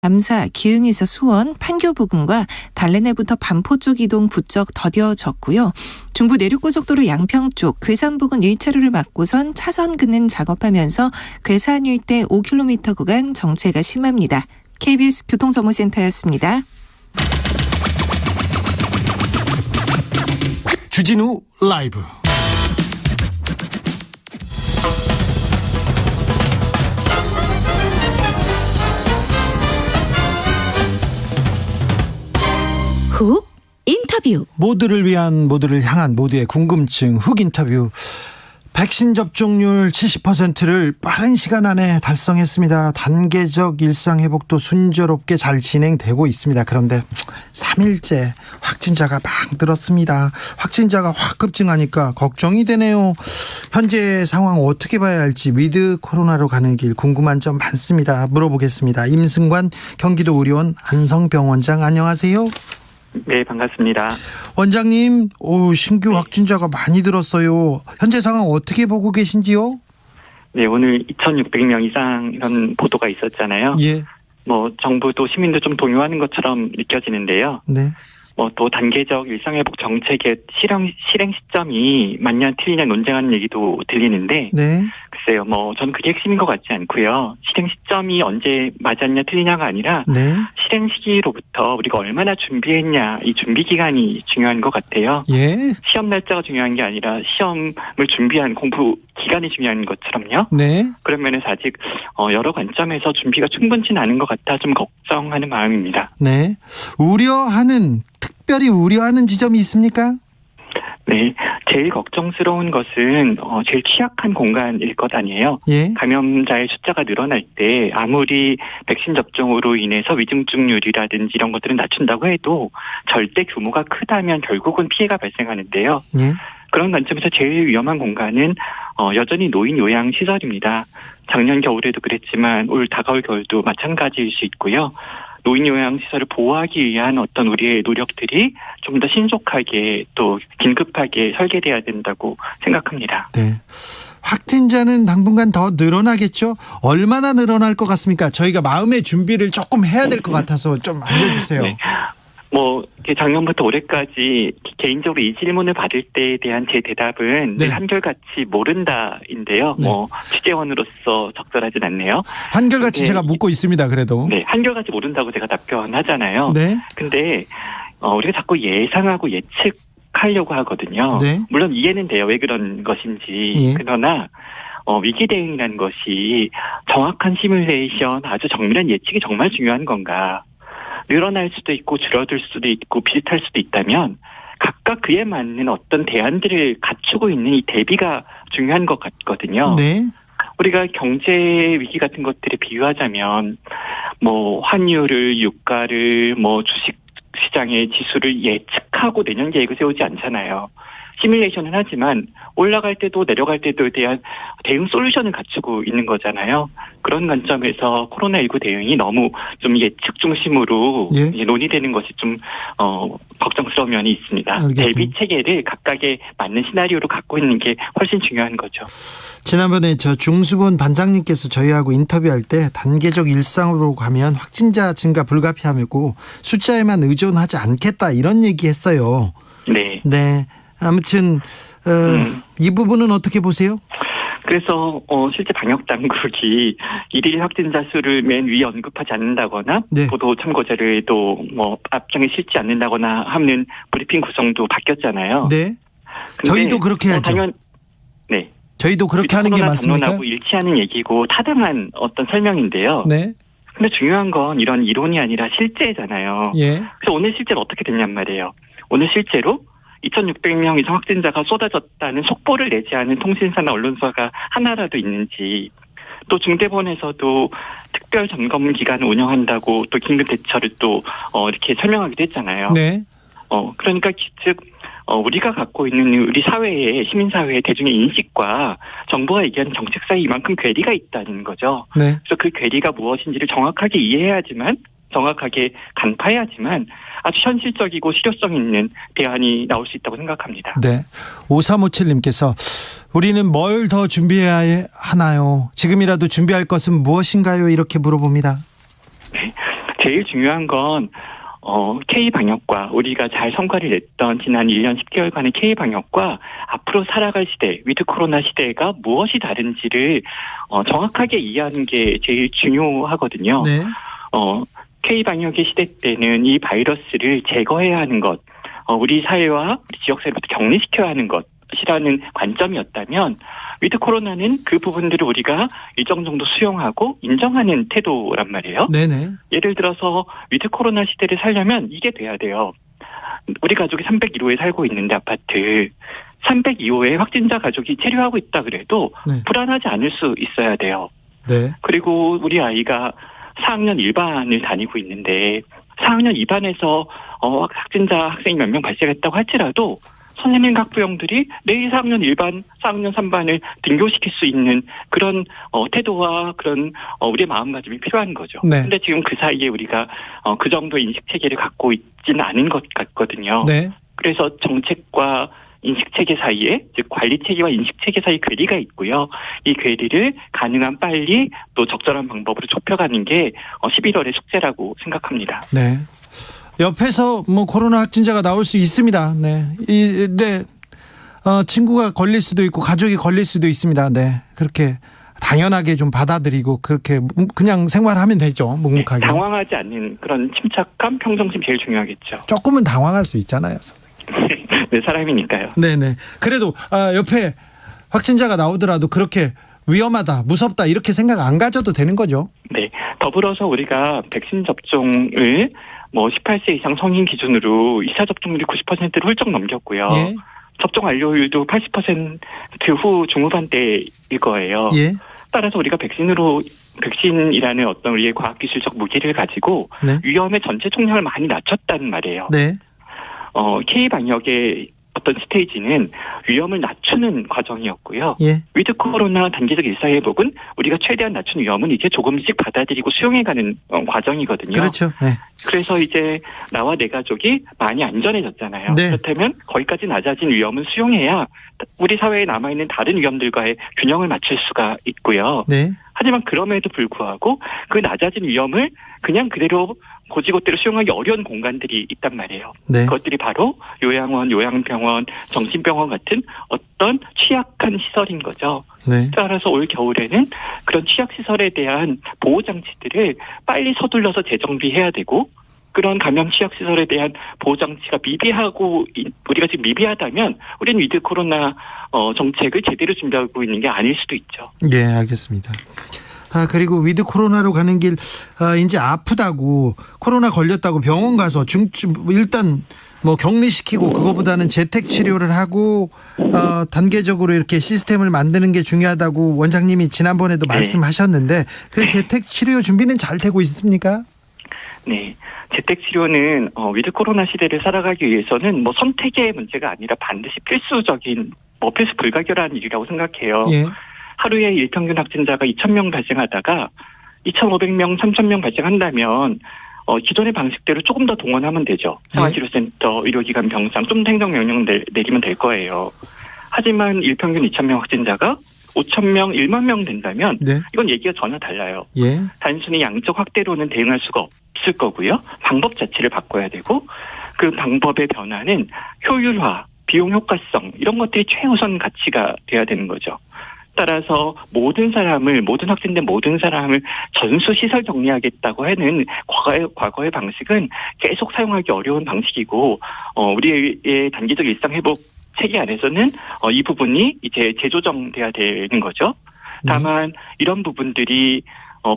남사, 기흥에서 수원, 판교 부근과 달래내부터 반포 쪽 이동 부쩍 더뎌졌고요. 중부 내륙고속도로 양평 쪽 괴산 부근 1차로를 막고선 차선 긋는 작업하면서 괴산 일대 5km 구간 정체가 심합니다. KBS 교통정보센터였습니다. 주진우 라이브. 훅 인터뷰. 모두를 위한, 모두를 향한 모두의 궁금증 훅 인터뷰. 백신 접종률 70%를 빠른 시간 안에 달성했습니다. 단계적 일상 회복도 순조롭게 잘 진행되고 있습니다. 그런데 3일째 확진자가 막 늘었습니다. 확진자가 확 급증하니까 걱정이 되네요. 현재 상황 어떻게 봐야 할지, 위드 코로나로 가는 길 궁금한 점 많습니다. 물어보겠습니다. 임승관 경기도의료원 안성병원장, 안녕하세요. 네, 반갑습니다. 원장님, 신규 확진자가 많이 들었어요. 현재 상황 어떻게 보고 계신지요? 네, 오늘 2,600명 이상 이런 보도가 있었잖아요. 예. 정부도 시민도 좀 동요하는 것처럼 느껴지는데요. 네. 또 단계적 일상회복 정책의 실행 시점이 맞냐 틀리냐 논쟁하는 얘기도 들리는데, 네. 글쎄요, 저는 그게 핵심인 것 같지 않고요. 실행 시점이 언제 맞았냐 틀리냐가 아니라, 네. 실행 시기로부터 우리가 얼마나 준비했냐, 이 준비 기간이 중요한 것 같아요. 예. 시험 날짜가 중요한 게 아니라 시험을 준비한 공부 기간이 중요한 것처럼요. 네. 그런 면에서 아직 여러 관점에서 준비가 충분치는 않은 것 같아 좀 걱정하는 마음입니다. 네. 특별히 우려하는 지점이 있습니까? 네, 제일 걱정스러운 것은 제일 취약한 공간일 것 아니에요. 예. 감염자의 숫자가 늘어날 때 아무리 백신 접종으로 인해서 위중증률이라든지 이런 것들은 낮춘다고 해도 절대 규모가 크다면 결국은 피해가 발생하는데요. 예. 그런 관점에서 제일 위험한 공간은 여전히 노인 요양 시설입니다. 작년 겨울에도 그랬지만 올 다가올 겨울도 마찬가지일 수 있고요. 노인 요양 시설을 보호하기 위한 어떤 우리의 노력들이 좀 더 신속하게 또 긴급하게 설계돼야 된다고 생각합니다. 네. 확진자는 당분간 더 늘어나겠죠? 얼마나 늘어날 것 같습니까? 저희가 마음의 준비를 조금 해야 될 것 같아서 좀 알려주세요. 네. 작년부터 올해까지 개인적으로 이 질문을 받을 때에 대한 제 대답은 네. 늘 한결같이 모른다인데요. 네. 취재원으로서 적절하진 않네요. 한결같이 제가 묻고 있습니다. 그래도. 네, 한결같이 모른다고 제가 답변하잖아요. 네. 근데 우리가 자꾸 예상하고 예측하려고 하거든요. 네. 물론 이해는 돼요. 왜 그런 것인지. 예. 그러나 위기 대응이라는 것이 정확한 시뮬레이션, 아주 정밀한 예측이 정말 중요한 건가? 늘어날 수도 있고 줄어들 수도 있고 비슷할 수도 있다면 각각 그에 맞는 어떤 대안들을 갖추고 있는 이 대비가 중요한 것 같거든요. 네. 우리가 경제 위기 같은 것들에 비유하자면 환율을, 유가를, 주식 시장의 지수를 예측하고 내년 계획을 세우지 않잖아요. 시뮬레이션은 하지만 올라갈 때도 내려갈 때도에 대한 대응 솔루션을 갖추고 있는 거잖아요. 그런 관점에서 코로나19 대응이 너무 좀 예측 중심으로 예. 논의되는 것이 좀 걱정스러운 면이 있습니다. 알겠습니다. 대비 체계를 각각에 맞는 시나리오로 갖고 있는 게 훨씬 중요한 거죠. 지난번에 중수본 반장님께서 저희하고 인터뷰할 때 단계적 일상으로 가면 확진자 증가 불가피하고 숫자에만 의존하지 않겠다, 이런 얘기했어요. 네. 네. 아무튼 이 부분은 어떻게 보세요? 그래서 실제 방역 당국이 일일 확진자 수를 맨 위에 언급하지 않는다거나 네. 보도 참고 자료에도 앞장에 실지 않는다거나 하는 브리핑 구성도 바뀌었잖아요. 네. 저희도 그렇게 하죠. 네. 저희도 그렇게 하는 게 맞습니까? 담론하고 일치하는 얘기고 타당한 어떤 설명인데요. 네. 근데 중요한 건 이런 이론이 아니라 실제잖아요. 예. 그래서 오늘 실제로 어떻게 됐냔 말이에요. 오늘 실제로 2,600명 이상 확진자가 쏟아졌다는 속보를 내지 않은 통신사나 언론사가 하나라도 있는지, 또 중대본에서도 특별 점검 기간을 운영한다고 또 긴급 대처를 또 이렇게 설명하기도 했잖아요. 네. 그러니까 즉 우리가 갖고 있는 우리 사회의 시민사회의 대중의 인식과 정부가 얘기하는 정책 사이에 이만큼 괴리가 있다는 거죠. 네. 그래서 그 괴리가 무엇인지를 정확하게 이해해야지만, 정확하게 간파해야지만 아주 현실적이고 실효성 있는 대안이 나올 수 있다고 생각합니다. 네. 5357님께서 우리는 뭘 더 준비해야 하나요? 지금이라도 준비할 것은 무엇인가요? 이렇게 물어봅니다. 네. 제일 중요한 건 K-방역과 우리가 잘 성과를 냈던 지난 1년 10개월간의 K-방역과 앞으로 살아갈 시대, 위드 코로나 시대가 무엇이 다른지를 정확하게 이해하는 게 제일 중요하거든요. 네. K-방역의 시대 때는 이 바이러스를 제거해야 하는 것, 우리 사회와 우리 지역사회부터 격리시켜야 하는 것이라는 관점이었다면 위드 코로나는 그 부분들을 우리가 일정 정도 수용하고 인정하는 태도란 말이에요. 네네. 예를 들어서 위드 코로나 시대를 살려면 이게 돼야 돼요. 우리 가족이 301호에 살고 있는데 아파트 302호에 확진자 가족이 체류하고 있다 그래도 네. 불안하지 않을 수 있어야 돼요. 네. 그리고 우리 아이가 4학년 1반을 다니고 있는데 4학년 2반에서 확진자 학생이 몇 명 발생했다고 할지라도 선생님과 학부형들이 내일 4학년 1반, 4학년 3반을 등교시킬 수 있는 그런 태도와 그런 우리의 마음가짐이 필요한 거죠. 네. 근데 지금 그 사이에 우리가 그 정도 인식체계를 갖고 있지는 않은 것 같거든요. 네. 그래서 정책과 인식체계 사이에, 즉 관리체계와 인식체계 사이에 괴리가 있고요. 이 괴리를 가능한 빨리 또 적절한 방법으로 좁혀가는 게 11월의 숙제라고 생각합니다. 네. 옆에서 뭐 코로나 확진자가 나올 수 있습니다. 네. 친구가 걸릴 수도 있고 가족이 걸릴 수도 있습니다. 네. 그렇게 당연하게 좀 받아들이고 그렇게 그냥 생활하면 되죠. 묵묵하게. 당황하지 않는 그런 침착감, 평정심 제일 중요하겠죠. 조금은 당황할 수 있잖아요, 선생님. 네, 사람이니까요. 네네. 그래도 옆에 확진자가 나오더라도 그렇게 위험하다, 무섭다 이렇게 생각 안 가져도 되는 거죠. 네. 더불어서 우리가 백신 접종을 18세 이상 성인 기준으로 2차 접종률이 90%를 훌쩍 넘겼고요. 예. 접종 완료율도 80% 후 중후반대일 거예요. 예. 따라서 우리가 백신이라는 어떤 우리의 과학기술적 무기를 가지고 네. 위험의 전체 총량을 많이 낮췄다는 말이에요. 네. K-방역의 어떤 스테이지는 위험을 낮추는 과정이었고요. 예. 위드 코로나 단계적 일상회복은 우리가 최대한 낮춘 위험은 이제 조금씩 받아들이고 수용해가는 과정이거든요. 그렇죠. 네. 그래서 이제 나와 내 가족이 많이 안전해졌잖아요. 네. 그렇다면 거기까지 낮아진 위험은 수용해야 우리 사회에 남아있는 다른 위험들과의 균형을 맞출 수가 있고요. 네. 하지만 그럼에도 불구하고 그 낮아진 위험을 그냥 그대로 고지고대로 수용하기 어려운 공간들이 있단 말이에요. 네. 그것들이 바로 요양원, 요양병원, 정신병원 같은 어떤 취약한 시설인 거죠. 네. 따라서 올 겨울에는 그런 취약시설에 대한 보호장치들을 빨리 서둘러서 재정비해야 되고 그런 감염 취약시설에 대한 보호장치가 미비하고 우리가 지금 미비하다면 우리는 위드 코로나 정책을 제대로 준비하고 있는 게 아닐 수도 있죠. 네, 알겠습니다. 그리고 위드 코로나로 가는 길 이제 아프다고 코로나 걸렸다고 병원 가서 일단 격리시키고 그거보다는 재택 치료를 하고 단계적으로 이렇게 시스템을 만드는 게 중요하다고 원장님이 지난번에도 말씀하셨는데 그 재택 치료 준비는 잘 되고 있습니까? 네. 재택 치료는 위드 코로나 시대를 살아가기 위해서는 선택의 문제가 아니라 반드시 필수적인 필수 불가결한 일이라고 생각해요. 예. 하루에 일평균 확진자가 2,000명 발생하다가 2,500명, 3,000명 발생한다면 기존의 방식대로 조금 더 동원하면 되죠. 생활치료센터, 의료기관, 병상 좀 더 행정명령 내리면 될 거예요. 하지만 일평균 2,000명 확진자가 5,000명, 1만 명 된다면 네. 이건 얘기가 전혀 달라요. 예. 단순히 양적 확대로는 대응할 수가 없을 거고요. 방법 자체를 바꿔야 되고 그 방법의 변화는 효율화, 비용 효과성 이런 것들이 최우선 가치가 돼야 되는 거죠. 따라서 모든 확진된 모든 사람을 전수 시설 격리하겠다고 하는 과거의 방식은 계속 사용하기 어려운 방식이고 우리의 단기적 일상 회복 체계 안에서는 이 부분이 이제 재조정돼야 되는 거죠. 다만 이런 부분들이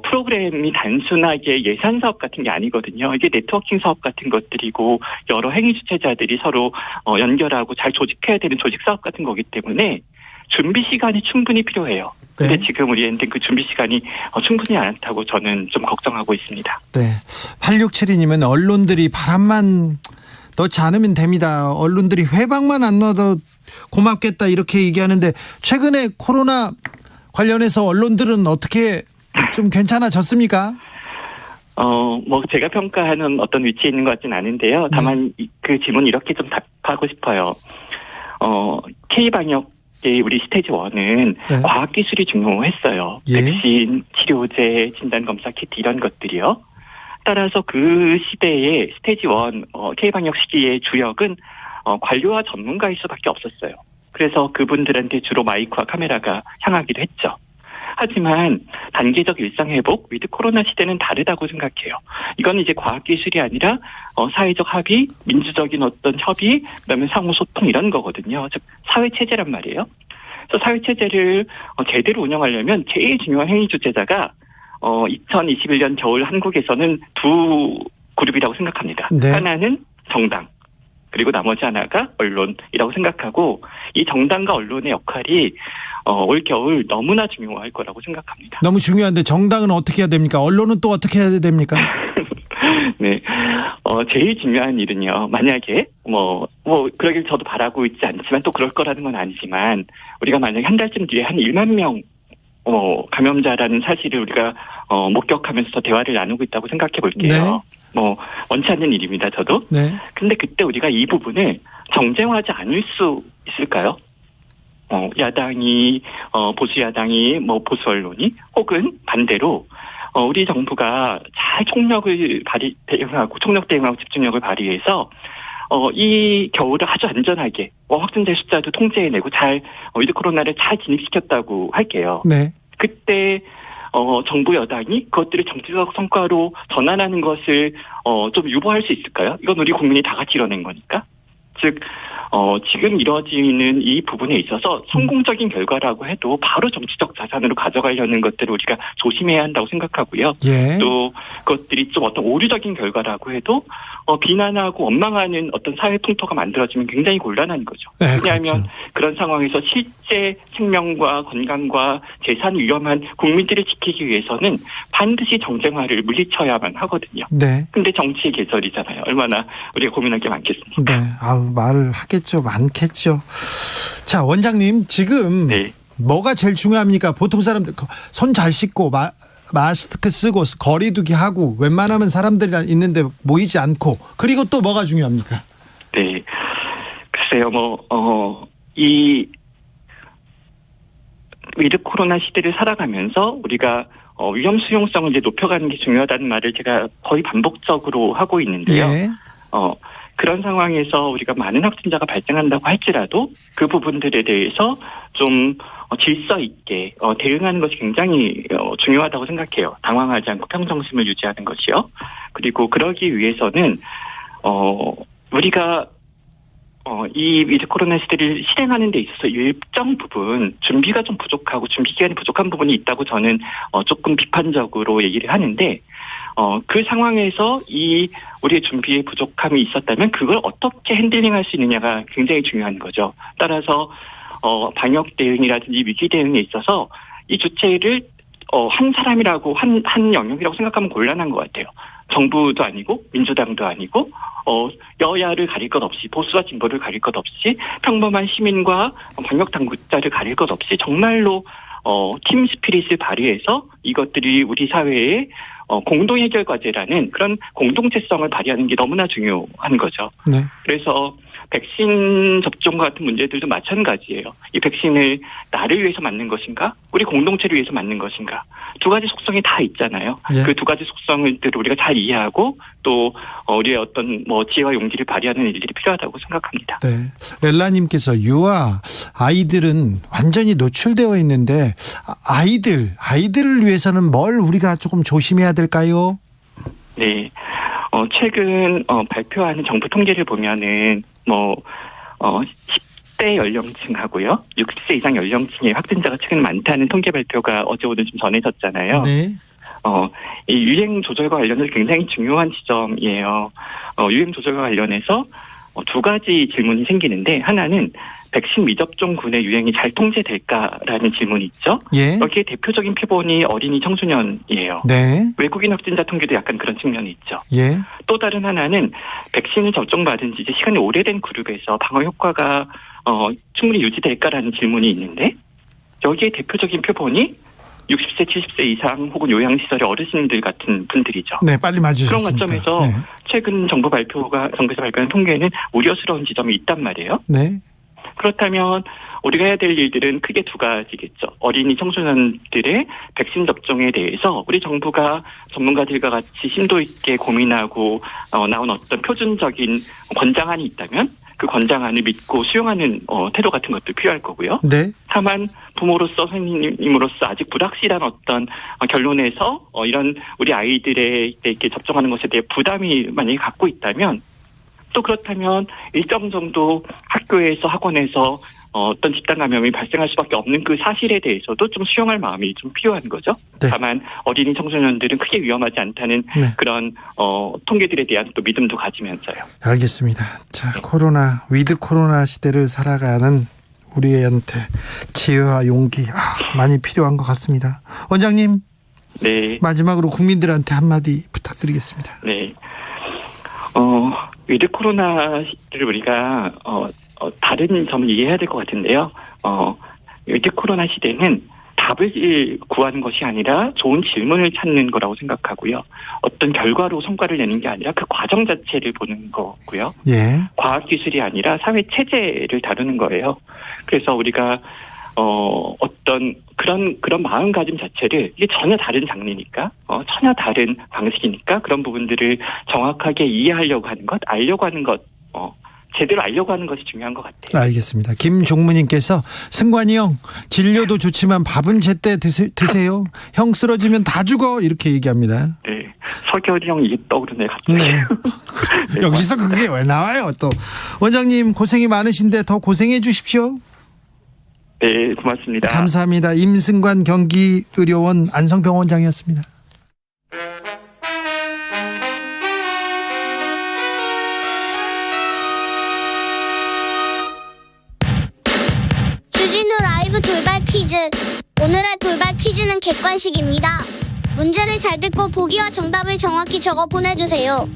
프로그램이 단순하게 예산 사업 같은 게 아니거든요. 이게 네트워킹 사업 같은 것들이고 여러 행위 주체자들이 서로 연결하고 잘 조직해야 되는 조직 사업 같은 거기 때문에 준비 시간이 충분히 필요해요. 근데 네. 지금 우리한테 그 준비 시간이 충분히 않다고 저는 좀 걱정하고 있습니다. 네. 8672님은 언론들이 바람만 넣지 않으면 됩니다. 언론들이 회방만 안 넣어도 고맙겠다 이렇게 얘기하는데 최근에 코로나 관련해서 언론들은 어떻게 좀 괜찮아졌습니까? 제가 평가하는 어떤 위치에 있는 것 같진 않은데요. 다만 그 질문 이렇게 좀 답하고 싶어요. K-방역의 우리 스테이지 1은 네. 과학기술이 중요했어요. 예. 백신, 치료제, 진단검사 키트 이런 것들이요. 따라서 그 시대의 스테이지 1 K방역 시기의 주역은 관료와 전문가일 수밖에 없었어요. 그래서 그분들한테 주로 마이크와 카메라가 향하기도 했죠. 하지만 단계적 일상회복, 위드 코로나 시대는 다르다고 생각해요. 이건 이제 과학기술이 아니라 사회적 합의, 민주적인 어떤 협의, 그다음에 상호소통 이런 거거든요. 즉 사회체제란 말이에요. 그래서 사회체제를 제대로 운영하려면 제일 중요한 행위 주체자가 2021년 겨울 한국에서는 두 그룹이라고 생각합니다. 네. 하나는 정당, 그리고 나머지 하나가 언론이라고 생각하고 이 정당과 언론의 역할이 올 겨울 너무나 중요할 거라고 생각합니다. 너무 중요한데 정당은 어떻게 해야 됩니까? 언론은 또 어떻게 해야 됩니까? 네, 제일 중요한 일은요. 만약에 그러길 저도 바라고 있지 않지만 또 그럴 거라는 건 아니지만 우리가 만약에 한 달쯤 뒤에 한 1만 명 감염자라는 사실을 우리가 목격하면서 대화를 나누고 있다고 생각해 볼게요. 네. 원치 않는 일입니다. 저도. 네. 근데 그때 우리가 이 부분을 정쟁화하지 않을 수 있을까요? 야당이 보수 야당이 보수 언론이 혹은 반대로 우리 정부가 잘 총력 대응하고 집중력을 발휘해서 이 겨울을 아주 안전하게 확진자 숫자도 통제해내고 잘 위드 코로나를 잘 진입시켰다고 할게요. 네. 그때 정부 여당이 그것들을 정치적 성과로 전환하는 것을 좀 유보할 수 있을까요? 이건 우리 국민이 다 같이 이뤄낸 거니까. 즉 지금 이루어지는 이 부분에 있어서 성공적인 결과라고 해도 바로 정치적 자산으로 가져가려는 것들을 우리가 조심해야 한다고 생각하고요. 예. 또 그것들이 좀 어떤 오류적인 결과라고 해도 비난하고 원망하는 어떤 사회 풍토가 만들어지면 굉장히 곤란한 거죠. 네, 왜냐하면 그렇죠. 그런 상황에서 실제 생명과 건강과 재산이 위험한 국민들을 지키기 위해서는 반드시 정쟁화를 물리쳐야만 하거든요. 네. 근데 정치의 계절이잖아요. 얼마나 우리가 고민할 게 많겠습니까? 네. 말을 하겠죠. 많겠죠. 자, 원장님, 지금 네. 뭐가 제일 중요합니까? 보통 사람들 손 잘 씻고 마스크 쓰고 거리두기 하고 웬만하면 사람들이 있는데 모이지 않고 그리고 또 뭐가 중요합니까? 네. 글쎄요, 이 위드 코로나 시대를 살아가면서 우리가 위험 수용성을 이제 높여가는 게 중요하다는 말을 제가 거의 반복적으로 하고 있는데요. 예. 그런 상황에서 우리가 많은 확진자가 발생한다고 할지라도 그 부분들에 대해서 좀 질서 있게 대응하는 것이 굉장히 중요하다고 생각해요. 당황하지 않고 평정심을 유지하는 것이요. 그리고 그러기 위해서는 우리가 이 위드 코로나 시대를 실행하는 데 있어서 일정 부분 준비가 좀 부족하고 준비 기간이 부족한 부분이 있다고 저는 조금 비판적으로 얘기를 하는데 그 상황에서 우리의 준비에 부족함이 있었다면 그걸 어떻게 핸들링할 수 있느냐가 굉장히 중요한 거죠. 따라서 방역 대응이라든지 위기 대응에 있어서 이 주체를 한 사람이라고 한 영역이라고 생각하면 곤란한 것 같아요. 정부도 아니고 민주당도 아니고 여야를 가릴 것 없이 보수와 진보를 가릴 것 없이 평범한 시민과 방역 당국자를 가릴 것 없이 정말로 팀 스피릿을 발휘해서 이것들이 우리 사회의 공동 해결 과제라는 그런 공동체성을 발휘하는 게 너무나 중요한 거죠. 네. 그래서 백신 접종과 같은 문제들도 마찬가지예요. 이 백신을 나를 위해서 맞는 것인가? 우리 공동체를 위해서 맞는 것인가? 두 가지 속성이 다 있잖아요. 예. 그 두 가지 속성들을 우리가 잘 이해하고 또 우리의 어떤 지혜와 용기를 발휘하는 일들이 필요하다고 생각합니다. 네. 엘라님께서 유아 아이들은 완전히 노출되어 있는데 아이들을 위해서는 뭘 우리가 조금 조심해야 될까요? 네. 최근 발표하는 정부 통계를 보면은 10대 연령층하고요, 60세 이상 연령층의 확진자가 최근 많다는 통계 발표가 어제 오늘 좀 전해졌잖아요. 네. 이 유행 조절과 관련해서 굉장히 중요한 지점이에요. 유행 조절과 관련해서 두 가지 질문이 생기는데 하나는 백신 미접종군의 유행이 잘 통제될까라는 질문이 있죠. 예. 여기에 대표적인 표본이 어린이 청소년이에요. 네. 외국인 확진자 통계도 약간 그런 측면이 있죠. 예. 또 다른 하나는 백신을 접종받은 지 이제 시간이 오래된 그룹에서 방어 효과가 충분히 유지될까라는 질문이 있는데 여기에 대표적인 표본이 60세, 70세 이상 혹은 요양시설의 어르신들 같은 분들이죠. 네, 빨리 맞으셨습니다. 그런 관점에서 네. 최근 정부에서 발표한 통계에는 우려스러운 지점이 있단 말이에요. 네. 그렇다면 우리가 해야 될 일들은 크게 두 가지겠죠. 어린이 청소년들의 백신 접종에 대해서 우리 정부가 전문가들과 같이 심도 있게 고민하고 나온 어떤 표준적인 권장안이 있다면 그 권장안을 믿고 수용하는 태도 같은 것도 필요할 거고요. 네. 다만 부모로서 선생님으로서 아직 불확실한 어떤 결론에서 이런 우리 아이들에게 접종하는 것에 대해 부담이 만약에 갖고 있다면 또 그렇다면 일정 정도 학교에서 학원에서 어떤 집단 감염이 발생할 수밖에 없는 그 사실에 대해서도 좀 수용할 마음이 좀 필요한 거죠. 네. 다만 어린이 청소년들은 크게 위험하지 않다는 네. 그런 통계들에 대한 또 믿음도 가지면서요. 알겠습니다. 자, 코로나, 위드 코로나 시대를 살아가는 우리한테 지혜와 용기 많이 필요한 것 같습니다. 원장님, 네. 마지막으로 국민들한테 한마디 부탁드리겠습니다. 네. 위드 코로나를 우리가 다른 점을 이해해야 될 것 같은데요. 위드 코로나 시대는 답을 구하는 것이 아니라 좋은 질문을 찾는 거라고 생각하고요. 어떤 결과로 성과를 내는 게 아니라 그 과정 자체를 보는 거고요. 예. 과학기술이 아니라 사회 체제를 다루는 거예요. 그래서 우리가 어떤 그런 마음가짐 자체를 이게 전혀 다른 장르니까, 전혀 다른 방식이니까 그런 부분들을 정확하게 이해하려고 하는 것, 알려고 하는 것, 제대로 알려고 하는 것이 중요한 것 같아요. 알겠습니다. 김종무님께서 승관이 형 진료도 좋지만 밥은 제때 드세요. 형 쓰러지면 다 죽어 이렇게 얘기합니다. 네, 설결이 형 이게 떠오르네 갑자기. 네. 여기서 그게 왜 나와요 또. 원장님 고생이 많으신데 더 고생해 주십시오. 네, 고맙습니다. 감사합니다. 임승관 경기의료원 안성병 원장이었습니다. 주진우 라이브 돌발 퀴즈. 오늘의 돌발 퀴즈는 객관식입니다. 문제를 잘 듣고 보기와 정답을 정확히 적어 보내주세요.